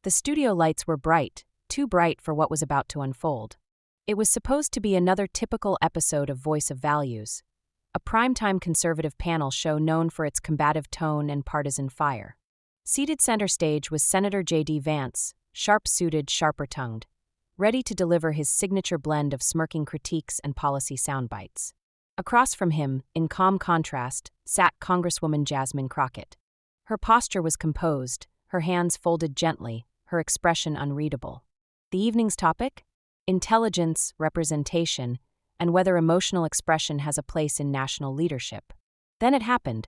The studio lights were bright, too bright for what was about to unfold. It was supposed to be another typical episode of Voice of Values, a primetime conservative panel show known for its combative tone and partisan fire. Seated center stage was Senator JD Vance, sharp-suited, sharper-tongued, ready to deliver his signature blend of smirking critiques and policy soundbites. Across from him, in calm contrast, sat Congresswoman Jasmine Crockett. Her posture was composed, her hands folded gently, her expression unreadable. The evening's topic? Intelligence, representation, and whether emotional expression has a place in national leadership. Then it happened.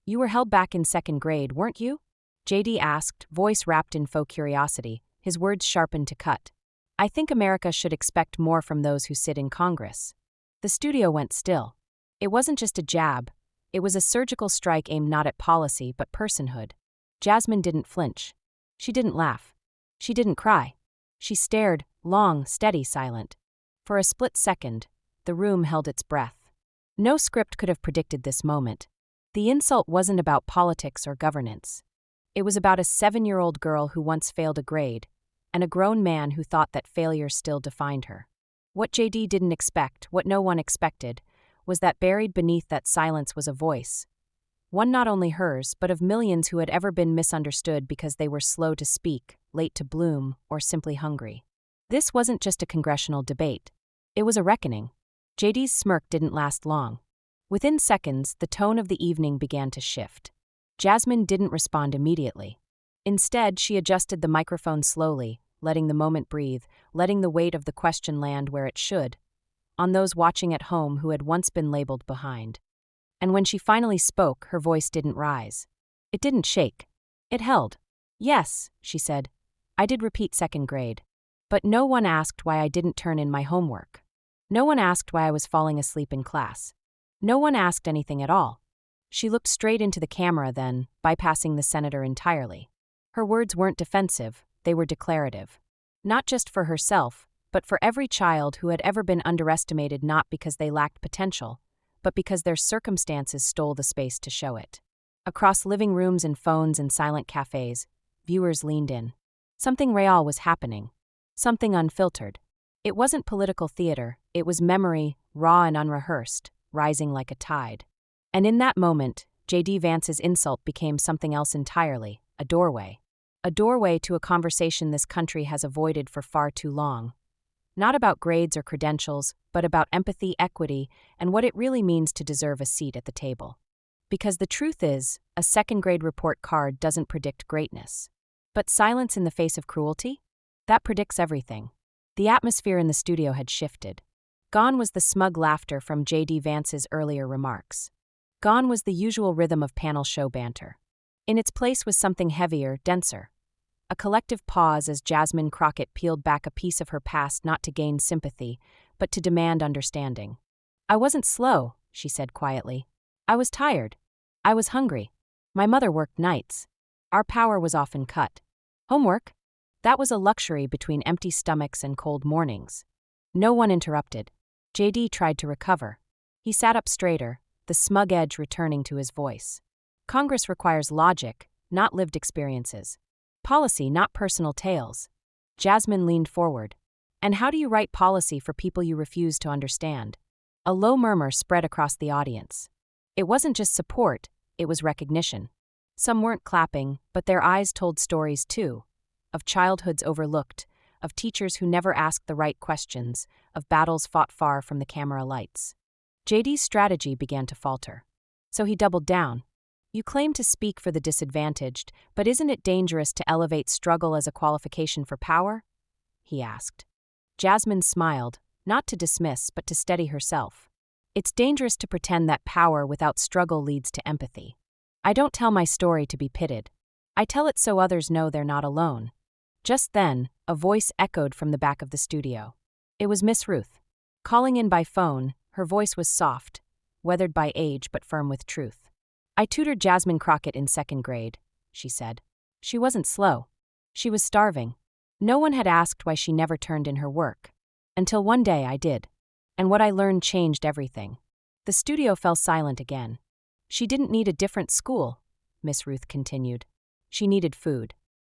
"You were held back in second grade, weren't you?" JD asked, voice wrapped in faux curiosity, his words sharpened to cut. "I think America should expect more from those who sit in Congress." The studio went still. It wasn't just a jab. It was a surgical strike aimed not at policy, but personhood. Jasmine didn't flinch. She didn't laugh. She didn't cry. She stared, long, steady, silent. For a split second, the room held its breath. No script could have predicted this moment. The insult wasn't about politics or governance. It was about a 7-year-old girl who once failed a grade, and a grown man who thought that failure still defined her. What JD didn't expect, what no one expected, was that buried beneath that silence was a voice. One not only hers, but of millions who had ever been misunderstood because they were slow to speak, late to bloom, or simply hungry. This wasn't just a congressional debate. It was a reckoning. JD's smirk didn't last long. Within seconds, the tone of the evening began to shift. Jasmine didn't respond immediately. Instead, she adjusted the microphone slowly, letting the moment breathe, letting the weight of the question land where it should, on those watching at home who had once been labeled behind. And when she finally spoke, her voice didn't rise. It didn't shake. It held. "Yes," she said, "I did repeat second grade. But no one asked why I didn't turn in my homework. No one asked why I was falling asleep in class. No one asked anything at all." She looked straight into the camera then, bypassing the senator entirely. Her words weren't defensive, they were declarative. Not just for herself, but for every child who had ever been underestimated, not because they lacked potential, but because their circumstances stole the space to show it. Across living rooms and phones and silent cafes, viewers leaned in. Something real was happening. Something unfiltered. It wasn't political theater, it was memory, raw and unrehearsed, rising like a tide. And in that moment, JD Vance's insult became something else entirely, a doorway. A doorway to a conversation this country has avoided for far too long. Not about grades or credentials, but about empathy, equity, and what it really means to deserve a seat at the table. Because the truth is, a second-grade report card doesn't predict greatness. But silence in the face of cruelty? That predicts everything. The atmosphere in the studio had shifted. Gone was the smug laughter from JD Vance's earlier remarks. Gone was the usual rhythm of panel show banter. In its place was something heavier, denser. A collective pause as Jasmine Crockett peeled back a piece of her past not to gain sympathy, but to demand understanding. "I wasn't slow," she said quietly. "I was tired. I was hungry. My mother worked nights. Our power was often cut. Homework? That was a luxury between empty stomachs and cold mornings." No one interrupted. JD tried to recover. He sat up straighter, the smug edge returning to his voice. "Congress requires logic, not lived experiences. Policy, not personal tales." Jasmine leaned forward. "And how do you write policy for people you refuse to understand?" A low murmur spread across the audience. It wasn't just support, it was recognition. Some weren't clapping, but their eyes told stories too. Of childhoods overlooked, of teachers who never asked the right questions, of battles fought far from the camera lights. JD's strategy began to falter. So he doubled down. "You claim to speak for the disadvantaged, but isn't it dangerous to elevate struggle as a qualification for power?" he asked. Jasmine smiled, not to dismiss but to steady herself. "It's dangerous to pretend that power without struggle leads to empathy. I don't tell my story to be pitted. I tell it so others know they're not alone." Just then, a voice echoed from the back of the studio. It was Miss Ruth. Calling in by phone, her voice was soft, weathered by age but firm with truth. "I tutored Jasmine Crockett in second grade," she said. "She wasn't slow. She was starving. No one had asked why she never turned in her work. Until one day I did. And what I learned changed everything." The studio fell silent again. "She didn't need a different school," Miss Ruth continued. "She needed food."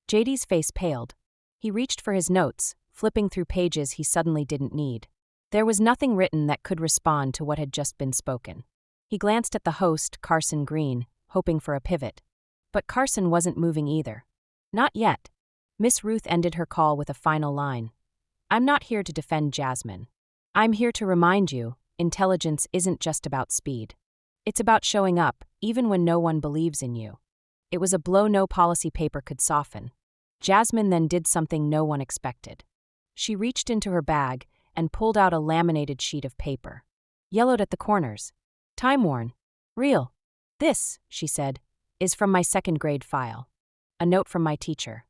JD's face paled. He reached for his notes, flipping through pages he suddenly didn't need. There was nothing written that could respond to what had just been spoken. He glanced at the host, Carson Green, hoping for a pivot. But Carson wasn't moving either. Not yet. Miss Ruth ended her call with a final line. I'm not here to defend Jasmine. I'm here to remind you, intelligence isn't just about speed. It's about showing up, even when no one believes in you. It was a blow no policy paper could soften. Jasmine then did something no one expected. She reached into her bag and pulled out a laminated sheet of paper. Yellowed at the corners. Time-worn. Real. This, she said, is from my second grade file. A note from my teacher.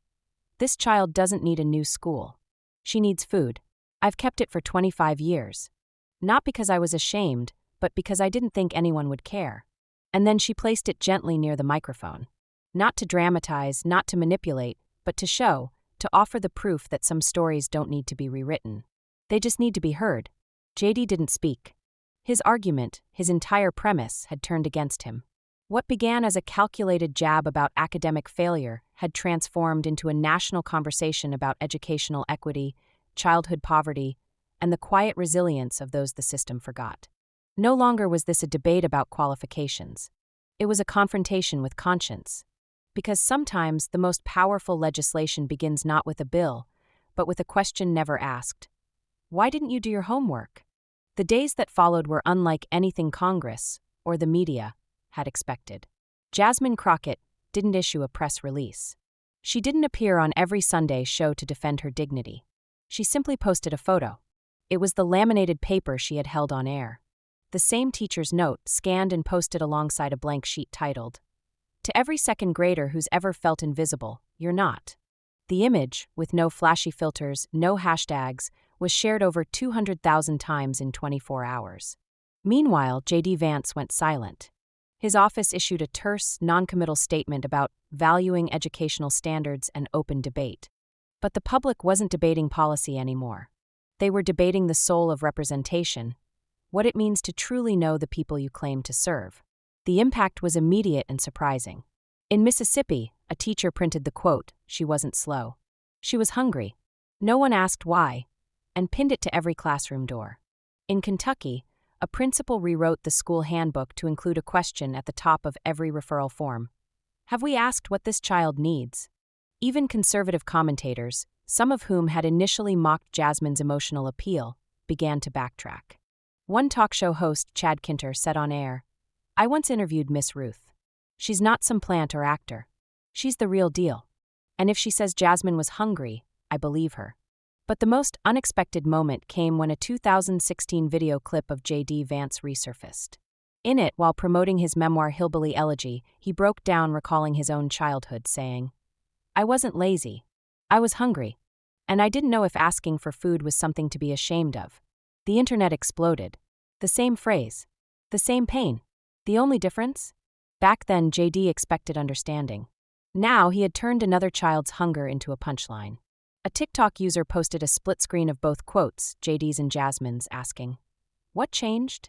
This child doesn't need a new school. She needs food. I've kept it for 25 years. Not because I was ashamed, but because I didn't think anyone would care. And then she placed it gently near the microphone. Not to dramatize, not to manipulate, but to show, to offer the proof that some stories don't need to be rewritten. They just need to be heard. JD didn't speak. His argument, his entire premise, had turned against him. What began as a calculated jab about academic failure had transformed into a national conversation about educational equity, childhood poverty, and the quiet resilience of those the system forgot. No longer was this a debate about qualifications. It was a confrontation with conscience. Because sometimes the most powerful legislation begins not with a bill, but with a question never asked. Why didn't you do your homework? The days that followed were unlike anything Congress, or the media, had expected. Jasmine Crockett didn't issue a press release. She didn't appear on every Sunday show to defend her dignity. She simply posted a photo. It was the laminated paper she had held on air. The same teacher's note, scanned and posted alongside a blank sheet titled, "To every second grader who's ever felt invisible, you're not." The image, with no flashy filters, no hashtags, was shared over 200,000 times in 24 hours. Meanwhile, JD Vance went silent. His office issued a terse, non-committal statement about valuing educational standards and open debate. But the public wasn't debating policy anymore. They were debating the soul of representation, what it means to truly know the people you claim to serve. The impact was immediate and surprising. In Mississippi, a teacher printed the quote, "She wasn't slow. She was hungry." No one asked why, and pinned it to every classroom door. In Kentucky, a principal rewrote the school handbook to include a question at the top of every referral form. Have we asked what this child needs? Even conservative commentators, some of whom had initially mocked Jasmine's emotional appeal, began to backtrack. One talk show host, Chad Kinter, said on air, "I once interviewed Miss Ruth. She's not some plant or actor. She's the real deal. And if she says Jasmine was hungry, I believe her." But the most unexpected moment came when a 2016 video clip of JD Vance resurfaced. In it, while promoting his memoir Hillbilly Elegy, he broke down recalling his own childhood, saying, "I wasn't lazy. I was hungry. And I didn't know if asking for food was something to be ashamed of." The internet exploded. The same phrase. The same pain. The only difference? Back then, JD expected understanding. Now he had turned another child's hunger into a punchline. A TikTok user posted a split screen of both quotes, JD's and Jasmine's, asking, "What changed?"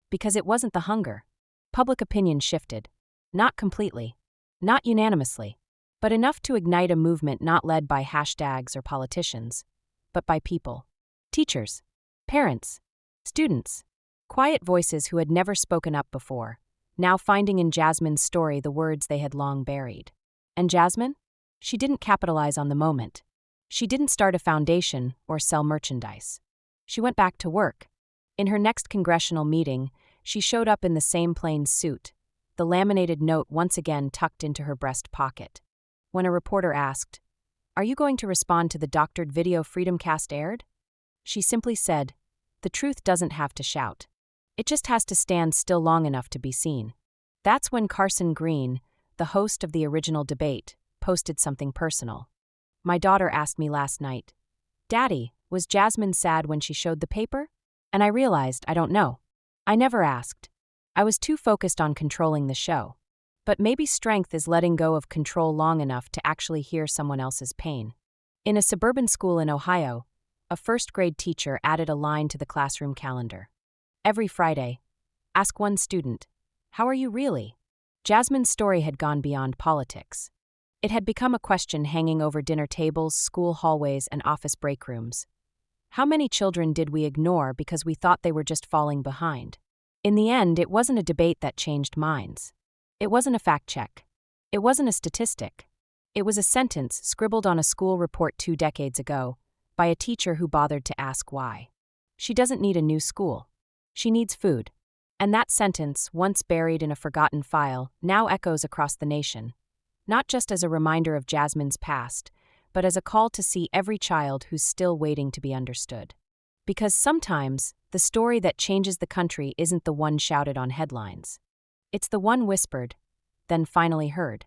Because it wasn't the hunger. Public opinion shifted. Not completely. Not unanimously. But enough to ignite a movement not led by hashtags or politicians, but by people. Teachers. Parents. Students. Quiet voices who had never spoken up before, now finding in Jasmine's story the words they had long buried. And Jasmine? She didn't capitalize on the moment. She didn't start a foundation or sell merchandise. She went back to work. In her next congressional meeting, she showed up in the same plain suit, the laminated note once again tucked into her breast pocket. When a reporter asked, "Are you going to respond to the doctored video Freedomcast aired?" she simply said, "The truth doesn't have to shout. It just has to stand still long enough to be seen." That's when Carson Green, the host of the original debate, posted something personal. "My daughter asked me last night, 'Daddy, was Jasmine sad when she showed the paper?' And I realized I don't know. I never asked. I was too focused on controlling the show. But maybe strength is letting go of control long enough to actually hear someone else's pain." In a suburban school in Ohio, a first-grade teacher added a line to the classroom calendar. Every Friday, ask one student, "How are you really?" Jasmine's story had gone beyond politics. It had become a question hanging over dinner tables, school hallways, and office break rooms. How many children did we ignore because we thought they were just falling behind? In the end, it wasn't a debate that changed minds. It wasn't a fact check. It wasn't a statistic. It was a sentence scribbled on a school report 2 decades ago by a teacher who bothered to ask why. She doesn't need a new school. She needs food. And that sentence, once buried in a forgotten file, now echoes across the nation, not just as a reminder of Jasmine's past, but as a call to see every child who's still waiting to be understood. Because sometimes, the story that changes the country isn't the one shouted on headlines. It's the one whispered, then finally heard.